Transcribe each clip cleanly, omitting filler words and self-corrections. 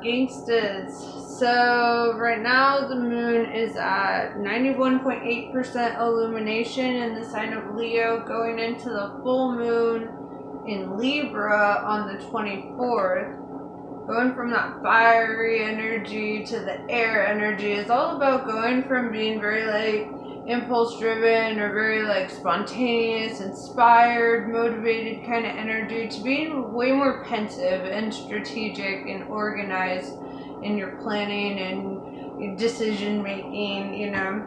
Gangstas. So right now the moon is at 91.8% illumination in the sign of Leo, going into the full moon in Libra on the 24th. Going from that fiery energy to the air energy is all about going from being very like impulse driven or very like spontaneous, inspired, motivated kind of energy to being way more pensive and strategic and organized in your planning and your decision making, you know.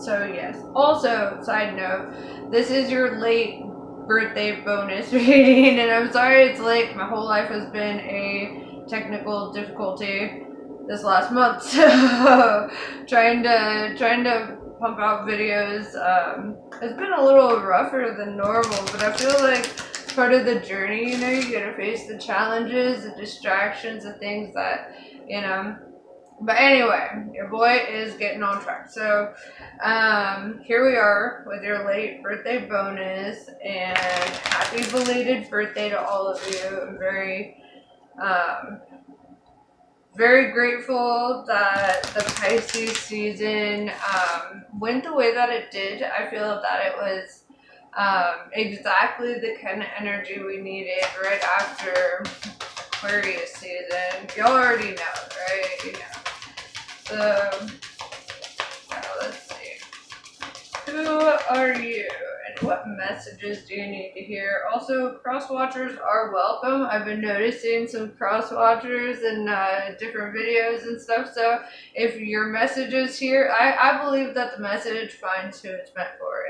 So yes. Also, side note, this is your late birthday bonus reading, and I'm sorry it's late. My whole life has been a technical difficulty this last month, so trying to pump out videos. It's been a little rougher than normal, but I feel like part of the journey, you know, you gotta face the challenges, the distractions, the things that, you know. But anyway, your boy is getting on track. So here we are with your late birthday bonus, and happy belated birthday to all of you. I'm very grateful that the Pisces season went the way that it did. I feel that it was exactly the kind of energy we needed right after Aquarius season. Y'all already know, right? You know. So, now let's see. Who are you and what messages do you need to hear? Also, cross watchers are welcome. I've been noticing some cross watchers in different videos and stuff. So, if your message is here, I believe that the message finds who it's meant for.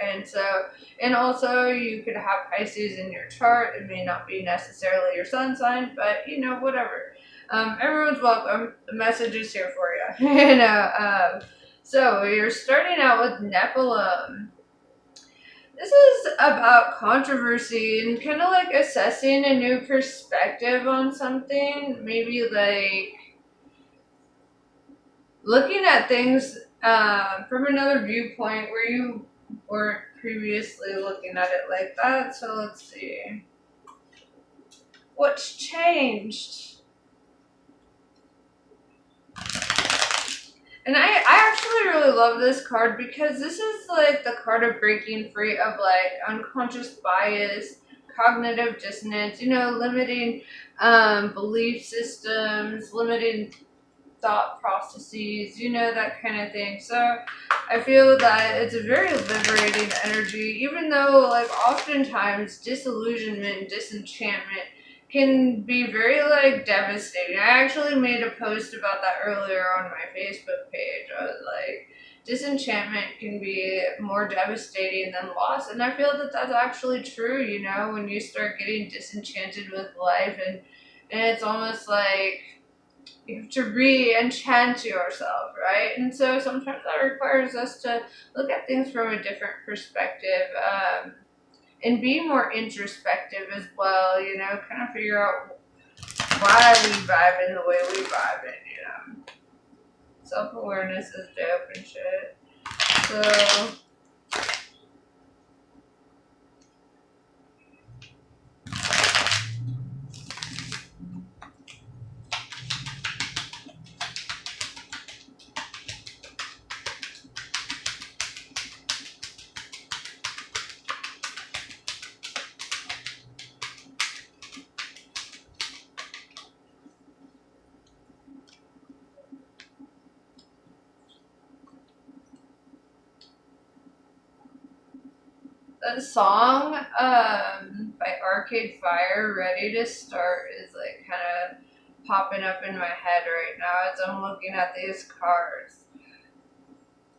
And also, you could have Pisces in your chart. It may not be necessarily your sun sign, but you know, whatever. Everyone's welcome. The message is here for you. You know, so you're starting out with Nephilim. This is about controversy and kind of like assessing a new perspective on something. Maybe like looking at things from another viewpoint where you weren't previously looking at it like that. So let's see. What's changed? And I actually really love this card because this is like the card of breaking free of like unconscious bias, cognitive dissonance, you know, limiting belief systems, limiting thought processes, you know, that kind of thing. So I feel that it's a very liberating energy, even though like oftentimes disillusionment, disenchantment can be very like devastating. I actually made a post about that earlier on my Facebook page. I was like, disenchantment can be more devastating than loss, and I feel that that's actually true. You know, when you start getting disenchanted with life, and it's almost like you have to re-enchant yourself, right? And so sometimes that requires us to look at things from a different perspective. And be more introspective as well, you know, kind of figure out why we vibe in the way we vibe in, you know. Self-awareness is dope and shit. So, that song by Arcade Fire, Ready to Start, is like kind of popping up in my head right now as I'm looking at these cards.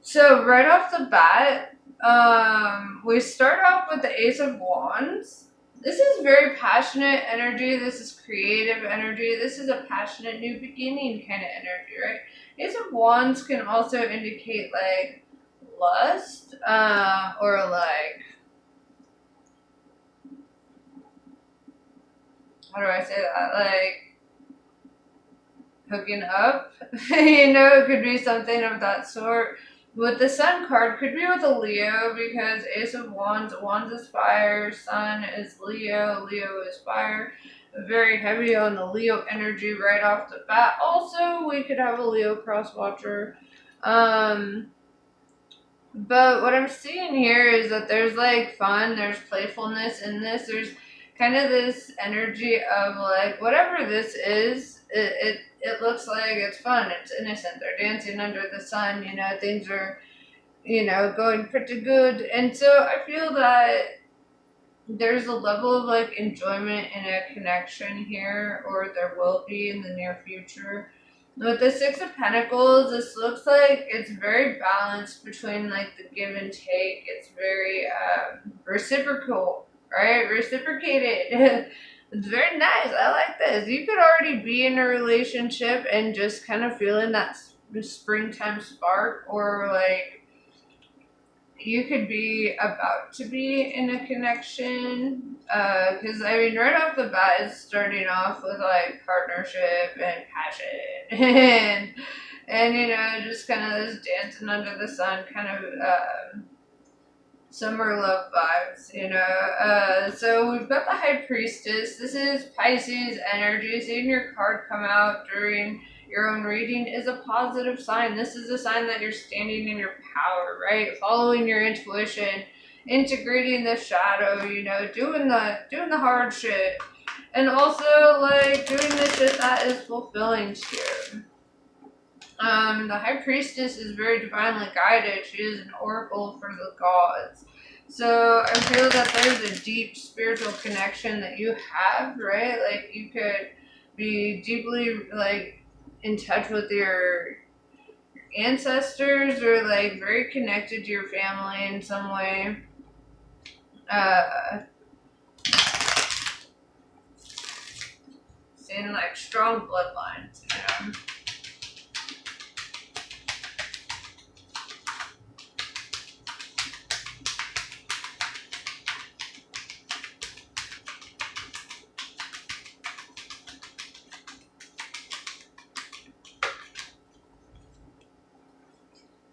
So right off the bat, we start off with the Ace of Wands. This is very passionate energy. This is creative energy. This is a passionate new beginning kind of energy, right? Ace of Wands can also indicate like lust, or like, how do I say that? Like hooking up. You know, it could be something of that sort. With the Sun card, could be with a Leo, because Ace of Wands, Wands is fire, Sun is Leo, Leo is fire. very heavy on the Leo energy right off the bat. Also, we could have a Leo cross watcher. But what I'm seeing here is that there's like fun, there's playfulness in this. There's kind of this energy of like whatever this is, it looks like it's fun, it's innocent. They're dancing under the sun, things are, going pretty good. And so I feel that there's a level of like enjoyment and a connection here, or there will be in the near future. With the Six of Pentacles, this looks like it's very balanced between like the give and take. It's very reciprocal, right? Reciprocated. It's very nice. I like this. You could already be in a relationship and just kind of feeling that springtime spark, or like you could be about to be in a connection, because I mean right off the bat it's starting off with like partnership and passion and just kind of this dancing under the sun kind of summer love vibes. So we've got the High Priestess. This is Pisces energy. Seeing your card come out during your own reading is a positive sign. This is a sign that you're standing in your power, right? Following your intuition, integrating the shadow, doing the hard shit, and also like doing the shit that is fulfilling to you. The High Priestess is very divinely guided. She is an oracle for the gods. So I feel that there's a deep spiritual connection that you have, right? Like you could be deeply like in touch with your ancestors, or like very connected to your family in some way. Seeing like strong bloodlines,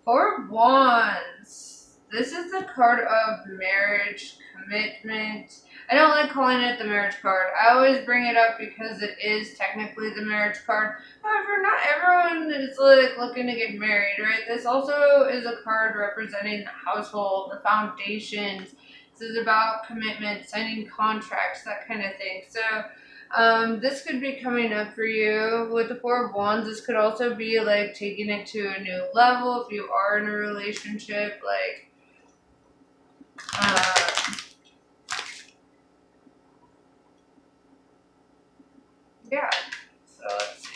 Four of Wands. This is the card of marriage, commitment. I don't like calling it the marriage card. I always bring it up because it is technically the marriage card. However, not everyone is like looking to get married, right? This also is a card representing the household, the foundations. This is about commitment, signing contracts, that kind of thing. So this could be coming up for you with the Four of Wands. This could also be like taking it to a new level if you are in a relationship. Like, yeah. So let's see.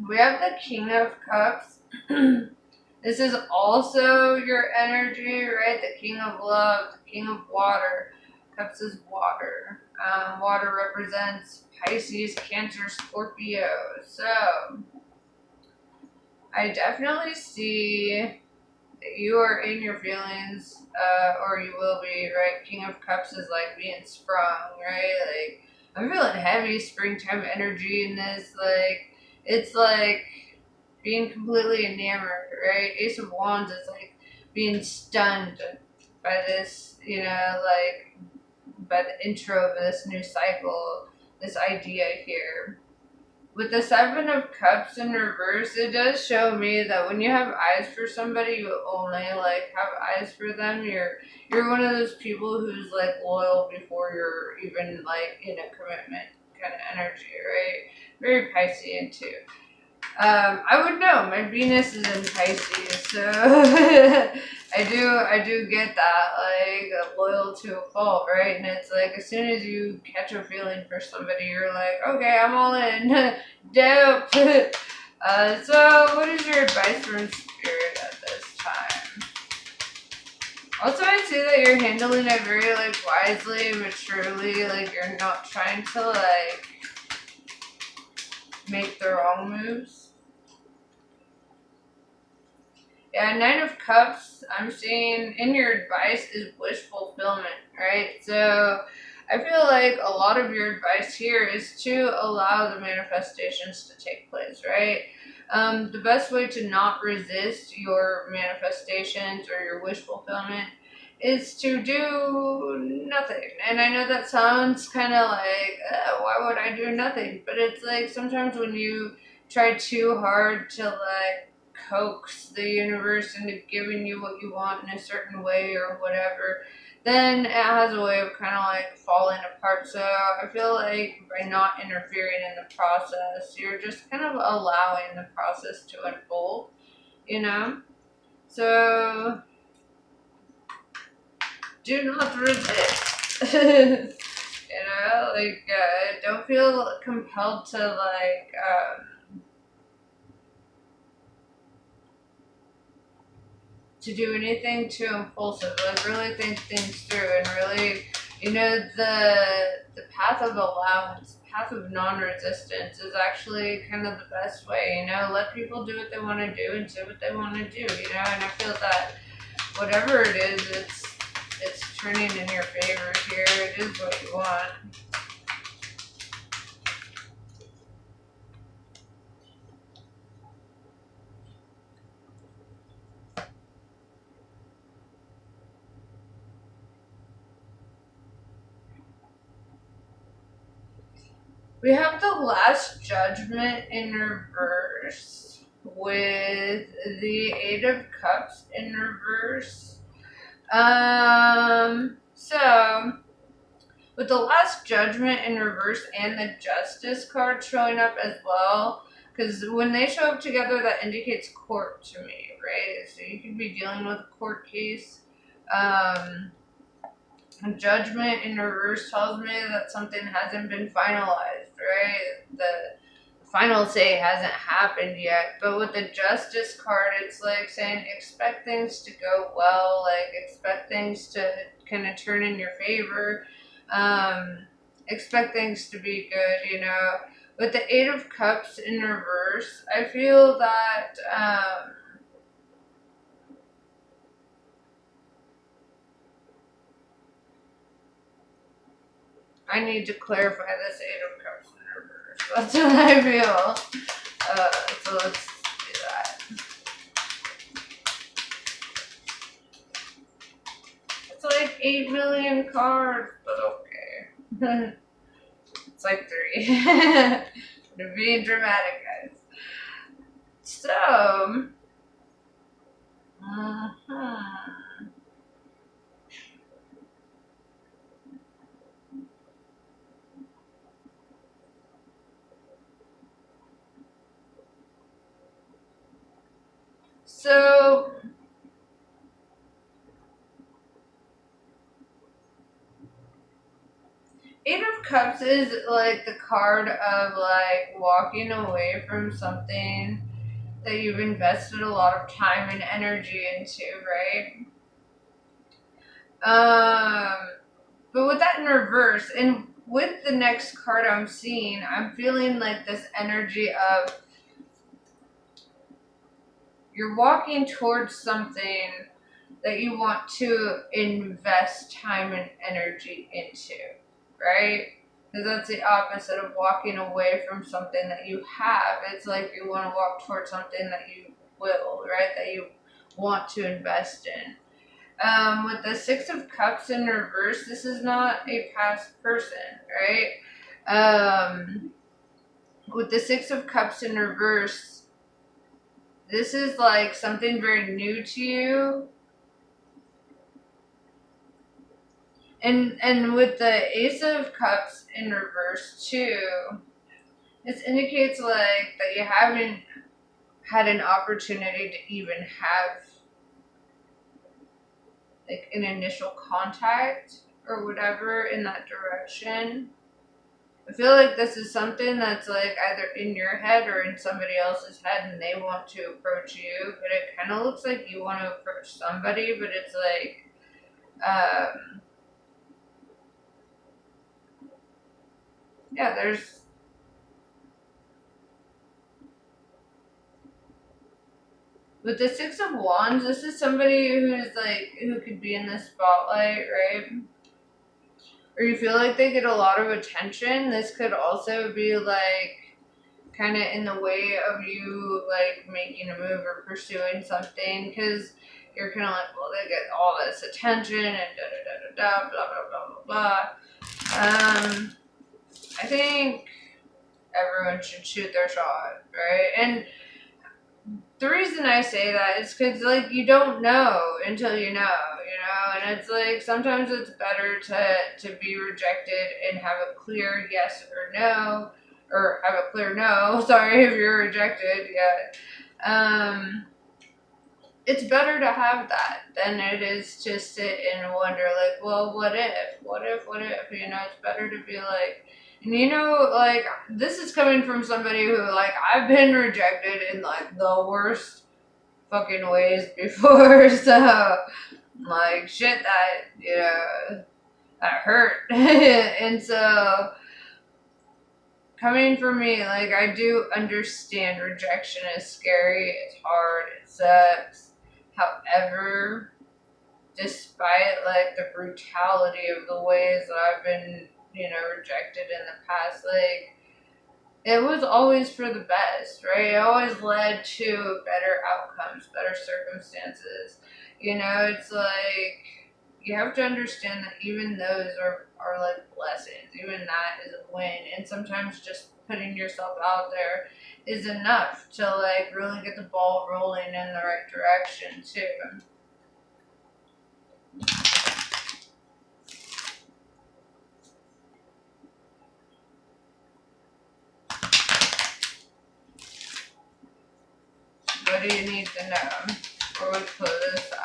We have the King of Cups. This is also your energy, right? The King of Love, the King of Water. Cups is water. Water represents Pisces, Cancer, Scorpio. So, I definitely see that you are in your feelings, or you will be, right? King of Cups is like being sprung, right? Like, I'm feeling heavy springtime energy in this. Like, it's like being completely enamored, right? Ace of Wands is like being stunned by this, like by the intro of this new cycle, this idea here. With the Seven of Cups in reverse, it does show me that when you have eyes for somebody, you only like have eyes for them. You're one of those people who's like loyal before you're even like in a commitment kind of energy, right? Very Piscean too. I would know. My Venus is in Pisces, so I do get that, like loyal to a fault, right? And it's like as soon as you catch a feeling for somebody, you're like, okay, I'm all in. Dope. So what is your advice from Spirit at this time? Also, I see that you're handling it very like wisely, maturely. Like you're not trying to like make the wrong moves. Yeah, Nine of Cups, I'm seeing in your advice is wish fulfillment, right? So, I feel like a lot of your advice here is to allow the manifestations to take place, right? The best way to not resist your manifestations or your wish fulfillment is to do nothing. And I know that sounds kind of like, why would I do nothing? But it's like sometimes when you try too hard to like coax the universe into giving you what you want in a certain way or whatever, then it has a way of kind of like falling apart. So I feel like by not interfering in the process, you're just kind of allowing the process to unfold, you know? So do not resist. Like, don't feel compelled to, like, to do anything too impulsive. Like, really think things through and really, the path of allowance, path of non-resistance is actually kind of the best way, let people do what they want to do and say what they want to do, and I feel that whatever it is, it's turning in your favor here. It is what you want. We have the Last Judgment in reverse with the Eight of Cups in reverse. So with the Last Judgment in reverse and the Justice card showing up as well, because when they show up together, that indicates court to me, right? So you could be dealing with a court case. Judgment in reverse tells me that something hasn't been finalized, right? The final say hasn't happened yet. But with the Justice card, it's like saying expect things to go well, like expect things to kind of turn in your favor, expect things to be good, With the Eight of Cups in reverse, I feel that I need to clarify this Eight of Cups in reverse. That's what I feel. So let's do that. It's like 8 million cards, but okay. It's like 3. They're being dramatic, guys. So, So, Eight of Cups is like the card of like walking away from something that you've invested a lot of time and energy into, right? But with that in reverse, and with the next card I'm seeing, I'm feeling like this energy of you're walking towards something that you want to invest time and energy into, right? Because that's the opposite of walking away from something that you have. It's like you want to walk towards something that you will, right? That you want to invest in. With the Six of Cups in reverse, this is not a past person, right? With the Six of Cups in reverse, this is like something very new to you. And with the Ace of Cups in reverse too, this indicates like that you haven't had an opportunity to even have like an initial contact or whatever in that direction. I feel like this is something that's like either in your head or in somebody else's head and they want to approach you, but it kind of looks like you want to approach somebody, but it's like, yeah, there's, with the Six of Wands, this is somebody who's like, who could be in the spotlight, right? or you feel like they get a lot of attention. This could also be like kind of in the way of you like making a move or pursuing something, because you're kind of like, well, they get all this attention and da da da da blah blah blah blah blah. I think everyone should shoot their shot, right? And the reason I say that is because, like, you don't know until you know, and it's like sometimes it's better to be rejected and have a clear yes or no, or have a clear no. Sorry if you're rejected. Yeah, it's better to have that than it is to sit and wonder, like, well, what if? It's better to be like. And like, this is coming from somebody who, like, I've been rejected in, like, the worst fucking ways before, so, like, shit that hurt. And so, coming from me, like, I do understand rejection is scary, it's hard, it sucks. However, despite, like, the brutality of the ways that I've been rejected in the past, like, it was always for the best, right? It always led to better outcomes, better circumstances. It's like, you have to understand that even those are like blessings. Even that is a win. And sometimes just putting yourself out there is enough to, like, really get the ball rolling in the right direction, too. What do you need to know before we close this out?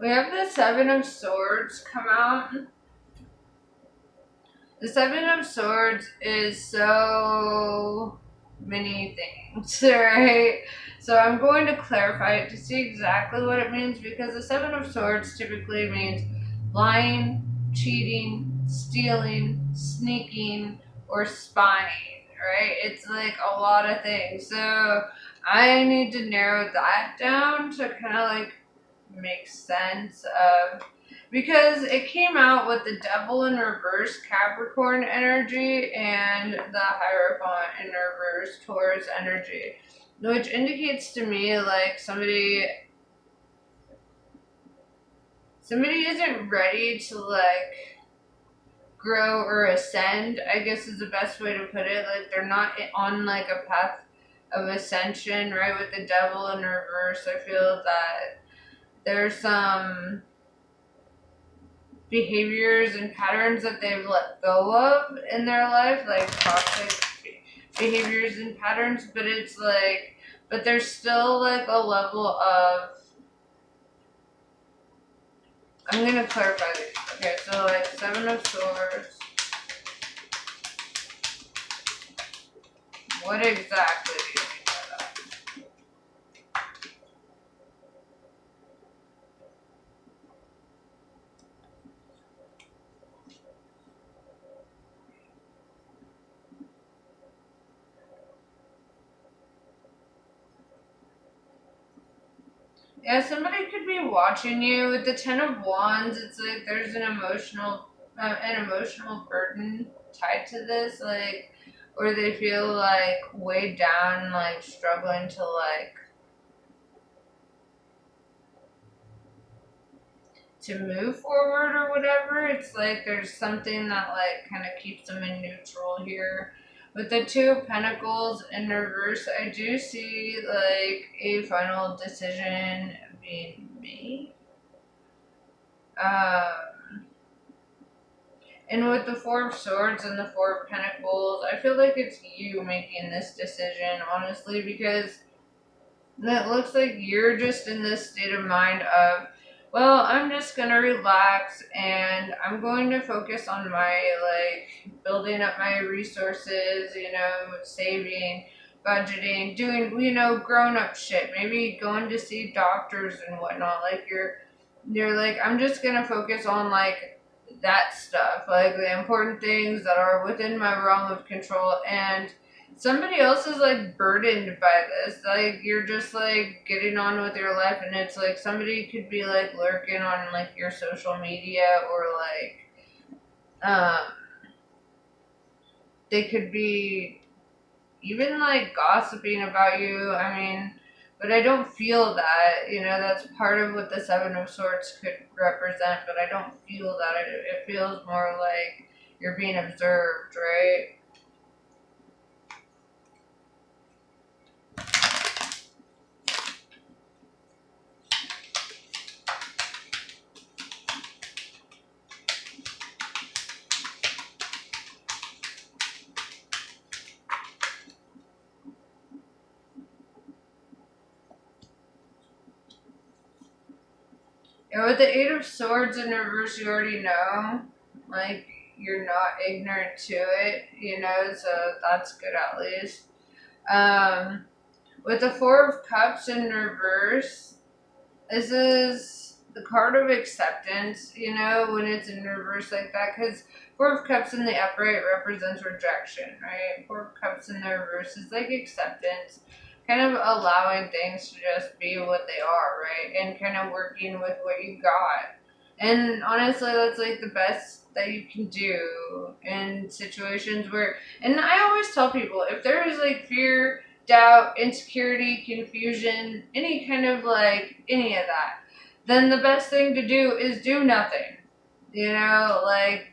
We have the Seven of Swords come out. The Seven of Swords is so many things, right? So I'm going to clarify it to see exactly what it means, because the Seven of Swords typically means lying, cheating, stealing, sneaking, or spying, right? It's like a lot of things. So I need to narrow that down to kind of like make sense of, because it came out with the Devil in reverse Capricorn energy and the Hierophant in reverse Taurus energy, which indicates to me like somebody isn't ready to, like, grow or ascend, I guess is the best way to put it. Like, they're not on, like, a path of ascension, right? With the Devil in reverse, I feel that there's some behaviors and patterns that they've let go of in their life, like toxic behaviors and patterns, but it's like, but there's still like a level of, I'm gonna clarify this. Okay, so like Seven of Swords. What exactly do you mean by that? Yeah, somebody could be watching you with the Ten of Wands. It's like there's an emotional burden tied to this, like, or they feel like weighed down, like struggling to move forward or whatever. It's like there's something that like kind of keeps them in neutral here. With the Two of Pentacles in reverse, I do see like a final decision being made. And with the Four of Swords and the Four of Pentacles, I feel like it's you making this decision, honestly, because And it looks like you're just in this state of mind of, well, I'm just gonna relax and I'm going to focus on my building up my resources, saving, budgeting, doing, grown up shit. Maybe going to see doctors and whatnot. Like you're like, I'm just gonna focus on like that stuff, like the important things that are within my realm of control, and somebody else is like burdened by this. Like you're just like getting on with your life, and it's like somebody could be like lurking on like your social media, or um they could be even like gossiping about you. I mean, but I don't feel that. That's part of what the Seven of Swords could represent, but I don't feel that. It feels more like you're being observed, right? And with the Eight of Swords in reverse, you already know. Like, you're not ignorant to it, so that's good at least. With the Four of Cups in reverse, this is the card of acceptance, when it's in reverse like that, because Four of Cups in the upright represents rejection, right? Four of Cups in the reverse is like acceptance, kind of allowing things to just be what they are, right? And kind of working with what you got. And honestly, that's like the best that you can do in situations where, and I always tell people, if there is like fear, doubt, insecurity, confusion, any kind of any of that, then the best thing to do is do nothing.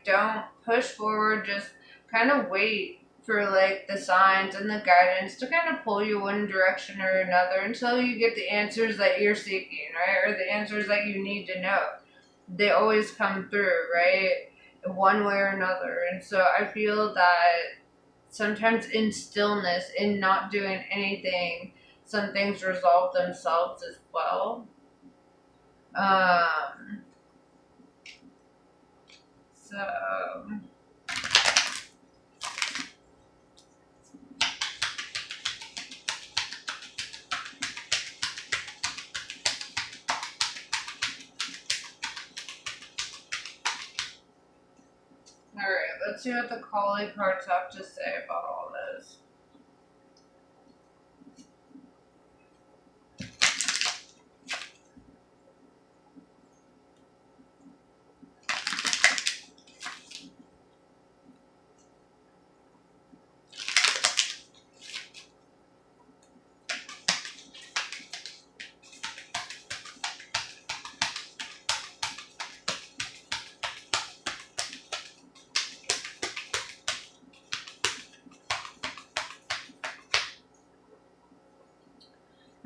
Don't push forward, just kind of wait for the signs and the guidance to kind of pull you one direction or another until you get the answers that you're seeking, right? Or the answers that you need to know. They always come through, right? One way or another. And so I feel that sometimes in stillness, in not doing anything, some things resolve themselves as well. So alright, let's see what the Kali cards have to say about all this.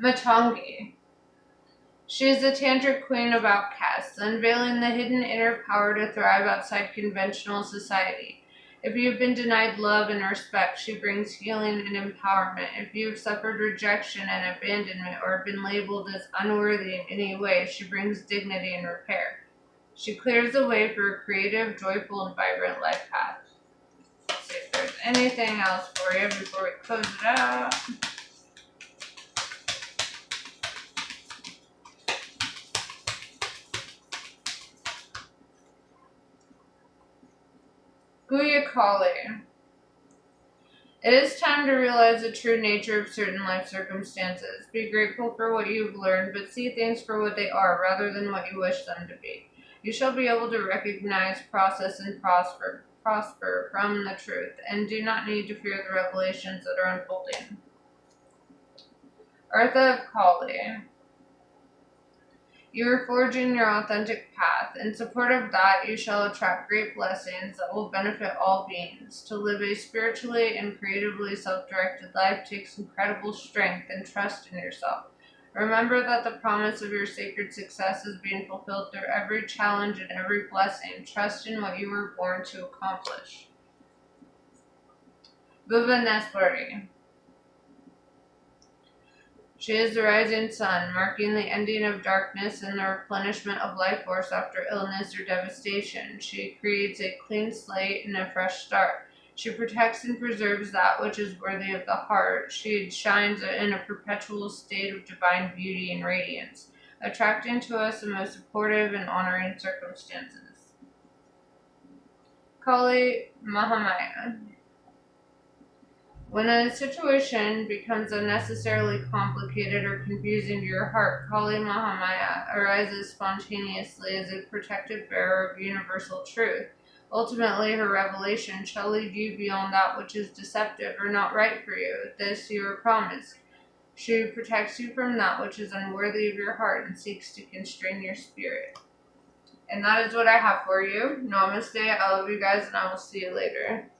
Matangi. She is the tantric queen of outcasts, unveiling the hidden inner power to thrive outside conventional society. If you have been denied love and respect, she brings healing and empowerment. If you have suffered rejection and abandonment or been labeled as unworthy in any way, she brings dignity and repair. She clears the way for a creative, joyful, and vibrant life path. Let's see if there's anything else for you before we close it out. Guyakali. It is time to realize the true nature of certain life circumstances. Be grateful for what you've learned, but see things for what they are rather than what you wish them to be. You shall be able to recognize, process, and prosper from the truth, and do not need to fear the revelations that are unfolding. Artha of Kali. You are forging your authentic path. In support of that, you shall attract great blessings that will benefit all beings. To live a spiritually and creatively self-directed life takes incredible strength and trust in yourself. Remember that the promise of your sacred success is being fulfilled through every challenge and every blessing. Trust in what you were born to accomplish. Bhuvaneshwari. She is the rising sun, marking the ending of darkness and the replenishment of life force after illness or devastation. She creates a clean slate and a fresh start. She protects and preserves that which is worthy of the heart. She shines in a perpetual state of divine beauty and radiance, attracting to us the most supportive and honoring circumstances. Kali Mahamaya. When a situation becomes unnecessarily complicated or confusing to your heart, Kali Mahamaya arises spontaneously as a protective bearer of universal truth. Ultimately, her revelation shall lead you beyond that which is deceptive or not right for you. This you are promised. She protects you from that which is unworthy of your heart and seeks to constrain your spirit. And that is what I have for you. Namaste. I love you guys, and I will see you later.